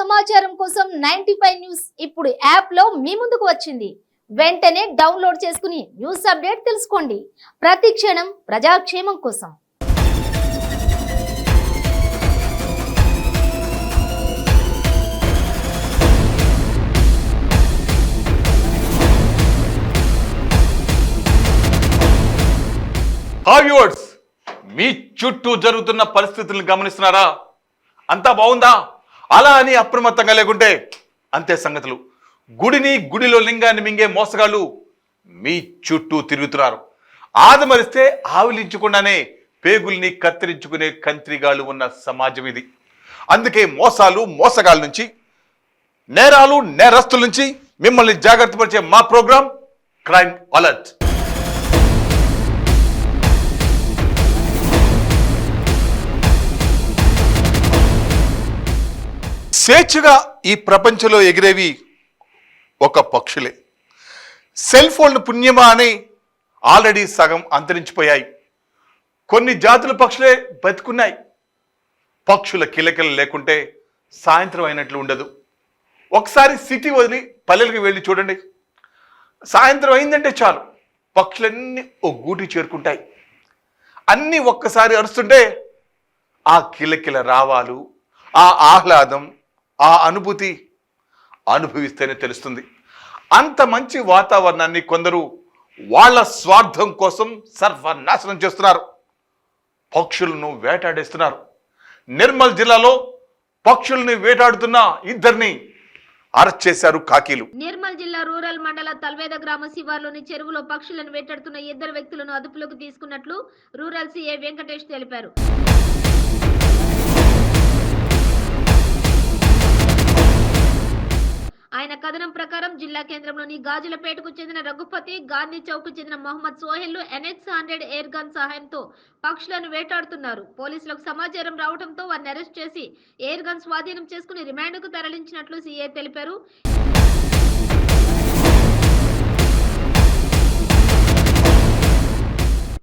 సమాచారం కోసం 95 న్యూస్ ఇప్పుడు యాప్ లో మీ ముందుకు వచ్చింది. వెంటనే డౌన్లోడ్ చేసుకుని న్యూస్ అప్డేట్ తెలుసుకోండి. ప్రతి క్షణం ప్రజాక్షేమం కోసం. హాయ్ వ్యూవర్స్, మీ చుట్టూ జరుగుతున్న పరిస్థితులను గమనిస్తున్నారా? అంతా బాగుందా? అలా అని అప్రమత్తంగా లేకుంటే అంతే సంగతులు. గుడిలో లింగాన్ని మింగే మోసగాళ్ళు మీ చుట్టూ తిరుగుతున్నారు. ఆదమరిస్తే ఆవిలించకుండానే పేగుల్ని కత్తిరించుకునే కంత్రిగాళ్ళు ఉన్న సమాజం ఇది. అందుకే మోసగాళ్ళ నుంచి, నేరస్తుల నుంచి మిమ్మల్ని జాగ్రత్త పరిచే మా ప్రోగ్రాం క్రైమ్ అలర్ట్. స్వేచ్ఛగా ఈ ప్రపంచంలో ఎగిరేవి ఒక పక్షులే. సెల్ ఫోన్ పుణ్యమా అని ఆల్రెడీ సగం అంతరించిపోయాయి. కొన్ని జాతుల పక్షులే బతుకున్నాయి. పక్షుల కిలకిల లేకుంటే సాయంత్రం అయినట్లు ఉండదు. ఒకసారి సిటీ వదిలి పల్లెలకు వెళ్ళి చూడండి. సాయంత్రం అయిందంటే చాలు, పక్షులన్నీ ఓ గూటి చేరుకుంటాయి. అన్నీ ఒక్కసారి అరుస్తుంటే ఆ కిలకిల రావాలు, ఆ ఆహ్లాదం, ఆ అనుభూతి అనుభవిస్తేనే తెలుస్తుంది. అంత మంచి వాతావరణాన్ని కొందరు వాళ్ళ స్వార్థం కోసం సర్వనాశనం చేస్తున్నారు. పక్షులను వేటాడేస్తున్నారు. నిర్మల్ జిల్లాలో పక్షుల్ని వేటాడుతున్న ఇద్దరిని అరెస్ట్ చేశారు కాకీలు. నిర్మల్ జిల్లా రూరల్ మండల తల్వేద గ్రామ శివార్లోని చెరువులో పక్షులను వేటాడుతున్న ఇద్దరు వ్యక్తులను అదుపులోకి తీసుకున్నట్లు రూరల్ సిఐ వెంకటేష్ తెలిపారు. ఆయన కథనం ప్రకారం జిల్లా కేంద్రంలోని గాజులపేటకు చెందిన రఘుపతి, గాంధీ చౌక్ కు చెందిన Mohammed Sohel NX-100 air gun సహాయంతో పక్షులను వేటాడుతున్నారు. పోలీసులకు సమాచారం రావడంతో వారిని అరెస్ట్ చేసి ఎయిర్ గన్ స్వాధీనం చేసుకుని రిమాండ్కు తరలించినట్లు సీఐ తెలిపారు.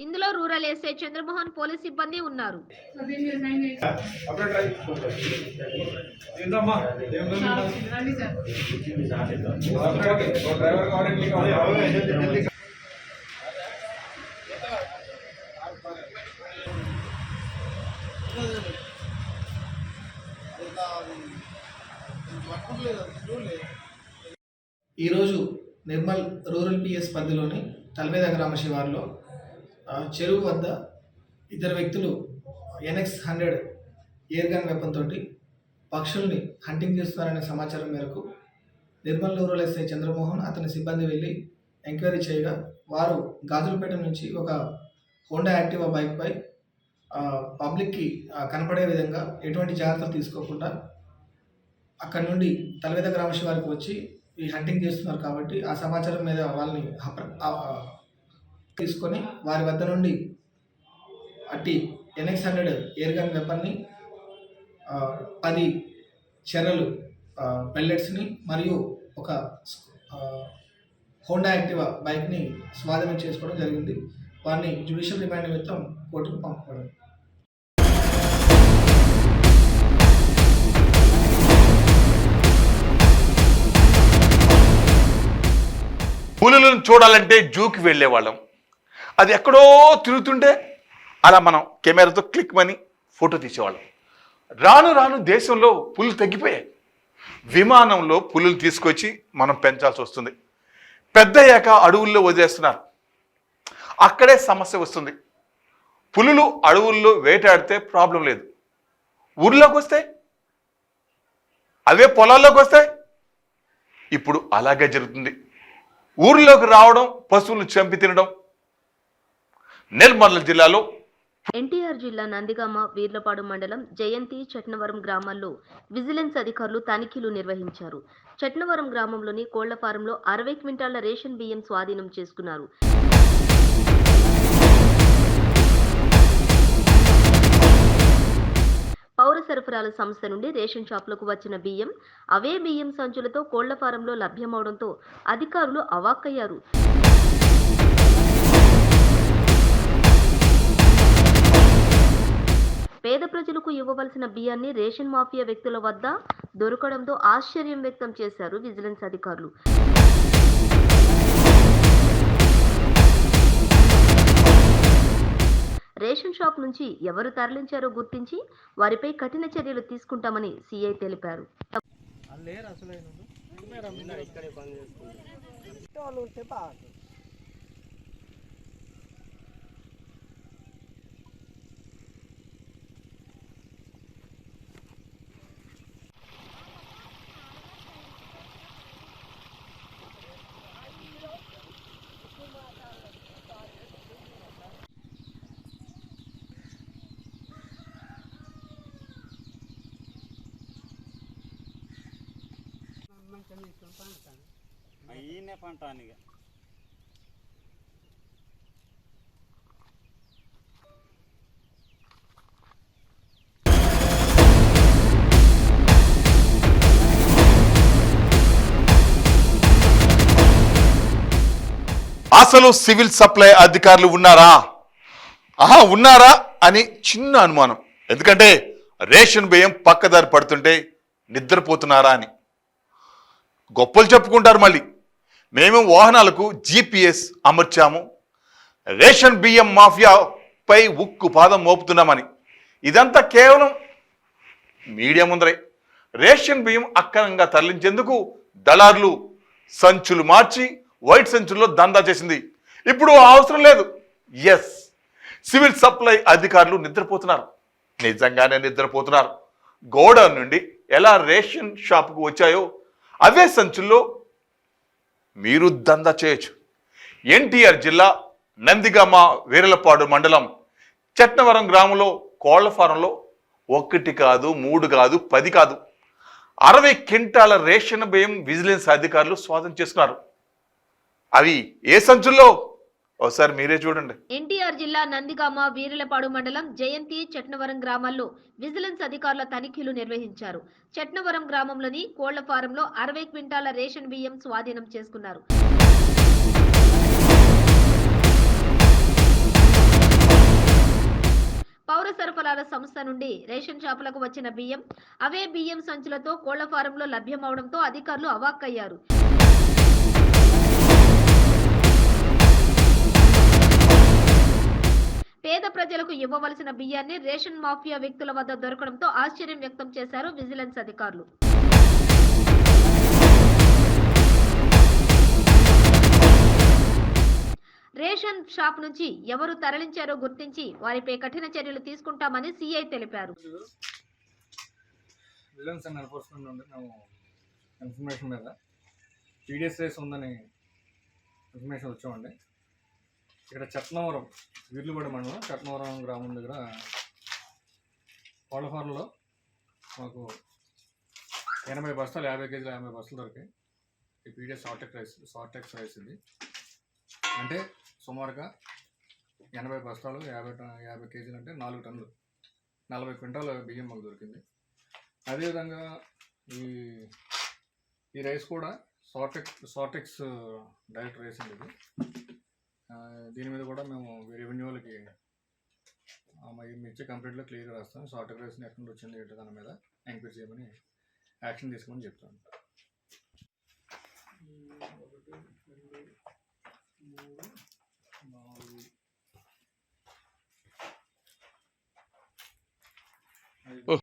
ఇందులో రూరల్ ఎస్ఐ చంద్రమోహన్, పోలీస్ సిబ్బంది ఉన్నారు. ఈరోజు నిర్మల్ రూరల్ PS పరిధిలోని తల్వేద గ్రామ శివారులో చెరువు వద్ద ఇద్దరు వ్యక్తులు NX-100 ఎయిర్ గన్ వెపన్ తోటి పక్షుల్ని హంటింగ్ చేస్తున్నారనే సమాచారం మేరకు నిర్మల్ రూరల్ ఎస్ఐ చంద్రమోహన్ అతని సిబ్బంది వెళ్ళి ఎంక్వైరీ చేయగా వారు గాజులపేట నుంచి ఒక హోండా యాక్టివా బైక్పై పబ్లిక్కి కనపడే విధంగా ఎటువంటి జాగ్రత్తలు తీసుకోకుండా అక్కడి నుండి తల్వేద గ్రామ శివారికి వచ్చి ఈ హంటింగ్ చేస్తున్నారు. కాబట్టి ఆ సమాచారం మీద వాళ్ళని తీసుకొని వారి వద్ద నుండి అట్టి NX-100 ఎయిర్ గన్ వెపన్ని, 10 చెర్రలు పెల్లెట్స్ని మరియు ఒక హోండా యాక్టివా బైక్ని స్వాధీనం చేసుకోవడం జరిగింది. వారిని జ్యుడిషియల్ రిమాండ్ నిమిత్తం కోర్టుకు పంపడం. పులులను చూడాలంటే జూకి వెళ్ళేవాళ్ళం. అది ఎక్కడో తిరుగుతుంటే అలా మనం కెమెరాతో క్లిక్ మని ఫోటో తీసేవాళ్ళం. రాను దేశంలో పులులు తగ్గిపోయాయి. విమానంలో పులులు తీసుకొచ్చి మనం పెంచాల్సి వస్తుంది. పెద్దయ్యాక అడవుల్లో వదిలేస్తున్నారు. అక్కడే సమస్య వస్తుంది. పులులు అడవుల్లో వేటాడితే ప్రాబ్లం లేదు. ఊర్లోకి వస్తాయి, అవే పొలాల్లోకి వస్తాయి. ఇప్పుడు అలాగే జరుగుతుంది. ఊర్లోకి రావడం, పశువులను చంపి తినడం. నిర్మల్ జిల్లాలో ఎన్టీఆర్ జిల్లా నందిగామ, వీర్లపాడు మండలం జయంతి, చట్నవరం గ్రామాల్లో విజిలెన్స్ అధికారులు తనిఖీలు నిర్వహించారు. చట్నవరం గ్రామంలోని కోళ్ల ఫారంలో 60 క్వింటాళ్ల రేషన్ బియ్యం స్వాధీనం చేసుకున్నారు. పౌర సరఫరాల సంస్థ నుండి రేషన్ షాపులకు వచ్చిన బియ్యం అవే బియ్యం సంచులతో కోళ్ల ఫారంలో లభ్యమవడంతో అధికారులు అవాక్కయ్యారు. పేద ప్రజలకు ఇవ్వవలసిన బియ్యాన్ని రేషన్ మాఫియా వ్యక్తుల వద్ద దొరకడంతో ఆశ్చర్యం వ్యక్తం చేశారు విజిలెన్స్ అధికారులు. రేషన్ షాప్ నుంచి ఎవరు తరలించారో గుర్తించి వారిపై కఠిన చర్యలు తీసుకుంటామని సీఐ తెలిపారు. ఈయనే పంట ఇక అసలు సివిల్ సప్లై అధికారులు ఉన్నారా ఉన్నారా అని చిన్న అనుమానం. ఎందుకంటే రేషన్ బియ్యం పక్కదారి పడుతుంటే నిద్రపోతున్నారా అని గొప్పలు చెప్పుకుంటారు. మళ్ళీ మేము వాహనాలకు GPS అమర్చాము, రేషన్ బియ్యం మాఫియాపై ఉక్కు పాదం మోపుతున్నామని. ఇదంతా కేవలం మీడియా ముందరే. రేషన్ బియ్యం అక్రమంగా తరలించేందుకు దళారులు సంచులు మార్చి వైట్ సంచుల్లో దందా చేసింది. ఇప్పుడు అవసరం లేదు. ఎస్, సివిల్ సప్లై అధికారులు నిద్రపోతున్నారు, నిజంగానే నిద్రపోతున్నారు. గోడౌన్ నుండి ఎలా రేషన్ షాపుకు వచ్చాయో అవే సంచుల్లో మీరు దందా చేయొచ్చు. ఎన్టీఆర్ జిల్లా నందిగామ వీరలపాడు మండలం చట్నవరం గ్రామంలో కోళ్ల ఫారంలో 1 కాదు 3 కాదు 10 కాదు 60 క్వింటాల రేషన్ బియ్యం విజిలెన్స్ అధికారులు స్వాధీనం చేసుకున్నారు. అవి ఏ సంచుల్లో ఒకసారి మీరే చూడండి. ఎన్టీఆర్ జిల్లా నందిగామ వీరలపాడు మండలం జయంతి చట్నవరం గ్రామాల్లో విజిలెన్స్ అధికారుల తనిఖీలు నిర్వహించారు. చట్నవరం గ్రామంలోని కోళ్ల ఫారంలో 60 క్వింటాల రేషన్ బియ్యం స్వాధీనం చేసుకున్నారు. పౌర సరఫరాల సంస్థ నుండి రేషన్ షాపులకు వచ్చిన బియ్యం అవే బియ్యం సంచులతో కోళ్ల ఫారంలో లభ్యమవడంతో అధికారులు అవాక్కయ్యారు. పేద ప్రజలకు ఇవ్వవలసిన బియ్యాన్ని రేషన్ మాఫియా వ్యక్తుల వద్ద దొరకడంతో ఆశ్చర్యం వ్యక్తం చేశారు విజిలెన్స్ అధికారులు. రేషన్ షాప్ నుంచి ఎవరు తరలించారో గుర్తించి వారిపై కఠిన చర్యలు తీసుకుంటామని సీఐ తెలిపారు. విజిలెన్స్ అండ్ ఎన్ఫోర్స్మెంట్ నుండి మేము ఇన్ఫర్మేషన్ మీద టీడీఎస్ రేస్ ఉందని ఇన్ఫర్మేషన్ వచ్చామండి. ఇక్కడ చట్నవరం వీర్లుగూడ మండలం చట్నవరం గ్రామం దగ్గర కోళ్ల ఫారంలో మాకు 80 బస్తాలు 50 కేజీలు 50 బస్తాలు దొరికాయి. ఈ పీడిఎస్ షార్టెక్స్ రైస్ ఇది. అంటే సుమారుగా 80 బస్తాలు 50 కేజీలు అంటే 4 టన్నులు 40 క్వింటాల బియ్యం మాకు దొరికింది. అదేవిధంగా ఈ రైస్ కూడా షార్టెక్స్ డైరెక్ట్ రైస్ అండి ఇది. దీని మీద కూడా మేము రెవెన్యూ వాళ్ళకి ఇచ్చే కంప్లీట్లో క్లియర్గా రాస్తాం. షార్టెక్ రైస్ని ఎక్కడి నుంచి వచ్చింది ఏంటి దాని మీద ఎంక్వైరీ చేయమని యాక్షన్ తీసుకోమని చెప్తాను. 1 2 3 4 5.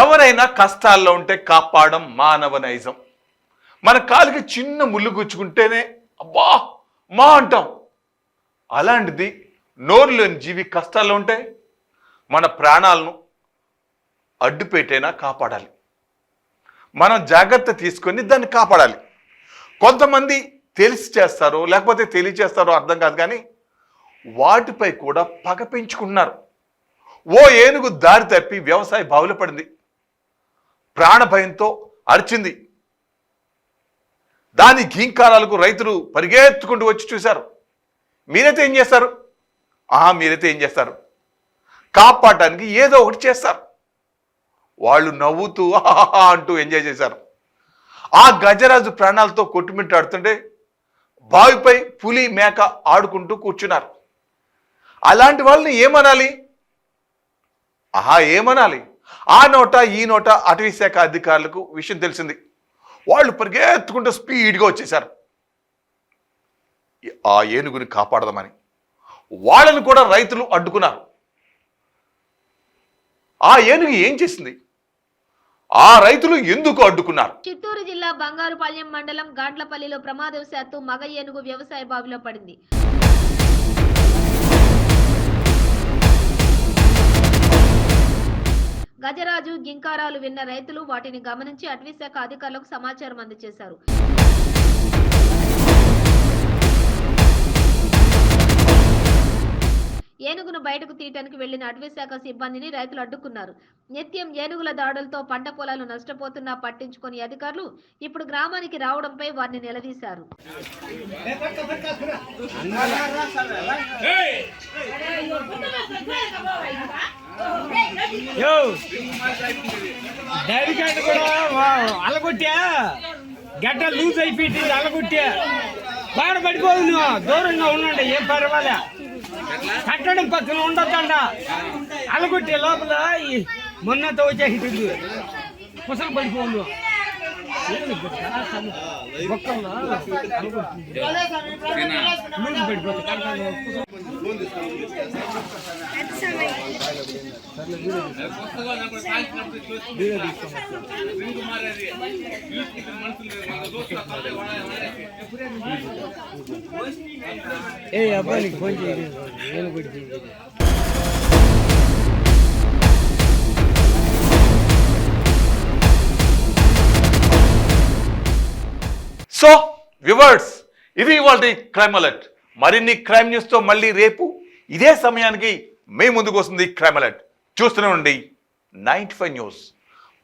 ఎవరైనా కష్టాల్లో ఉంటే కాపాడడం మానవ నైజం. మన కాలికి చిన్న ముళ్ళు గుచ్చుకుంటేనే అబ్బా మా అంటాం. అలాంటిది నోరులేని జీవి కష్టాల్లో ఉంటే మన ప్రాణాలను అడ్డుపెట్టైనా కాపాడాలి. మనం జాగ్రత్త తీసుకొని దాన్ని కాపాడాలి. కొంతమంది తెలిసి చేస్తారో లేకపోతే తెలియచేస్తారో అర్థం కాదు, కానీ వాటిపై కూడా పగ పెంచుకున్నారు. ఓ ఏనుగు దారి తప్పి వ్యవసాయ బావిలో పడింది. ప్రాణ భయంతో అరిచింది. దాని గీంకారాలకు రైతులు పరిగెత్తుకుంటూ వచ్చి చూశారు. మీరైతే ఏం చేస్తారు? మీరైతే ఏం చేస్తారు? కాపాడటానికి ఏదో ఒకటి చేస్తారు. వాళ్ళు నవ్వుతూ అంటూ ఎంజాయ్ చేశారు. ఆ గజరాజు ప్రాణాలతో కొట్టుమిట్టాడుతుంటే బావిపై పులి మేక ఆడుకుంటూ కూర్చున్నారు. అలాంటి వాళ్ళని ఏమనాలి? ఏమనాలి? ఆ నోట ఈ నోట అటవీ శాఖ అధికారులకు విషయం తెలిసింది. వాళ్ళు పరిగెత్తుకుంటూ స్పీడ్గా వచ్చేశారు ఆ ఏనుగుని కాపాడదామని. వాళ్ళని కూడా రైతులు అడ్డుకున్నారు. ఆ ఏనుగు ఏం చేసింది? ఆ రైతులు ఎందుకు అడ్డుకున్నారు? చిత్తూరు జిల్లా బంగారుపాళ్యం మండలం గాడ్లపల్లిలో ప్రమాదవశాత్తు మగ ఏనుగు వ్యవసాయ బావిలో పడింది. గజరాజు గింకారాలు విన్న రైతులు వాటిని గమనించి అటవీశాఖ అధికారులకు సమాచారం అందజేశారు. ఏనుగును బయటకు తీయటానికి వెళ్లిన అటవీశాఖ సిబ్బందిని రైతులు అడ్డుకున్నారు. నిత్యం ఏనుగుల దాడులతో పంట పొలాలు నష్టపోతున్నా పట్టించుకొని అధికారులు ఇప్పుడు గ్రామానికి రావడంపై వారిని నిలదీశారు. అలగొట్టా గడ్డ లూజ్ అయిపోయింది. అలగొట్టా బాడ పడిపోదు. నువ్వు దూరంగా ఉండండి, ఏం పర్వాలే. కట్టడం పక్కన ఉండొద్దండ. అలగొట్టే లోపల మొన్నతో వచ్చేసింది. కుసలు పడిపోదు. ఏ అబ్బాయికి ఫోన్ చేయండి. సో వ్యూవర్స్, ఇది ఇవాళ క్రైమ్ అలర్ట్. మరిన్ని క్రైమ్ న్యూస్తో మళ్ళీ రేపు ఇదే సమయానికి మీ ముందుకు వస్తుంది క్రైమ్ అలర్ట్. చూస్తూనే ఉండండి 95 న్యూస్.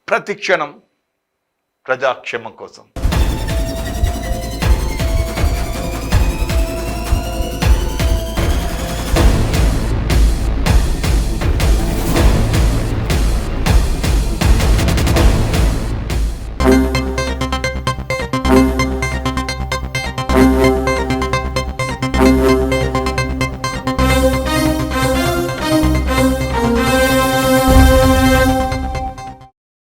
ప్రతి క్షణం ప్రజాక్షేమం కోసం.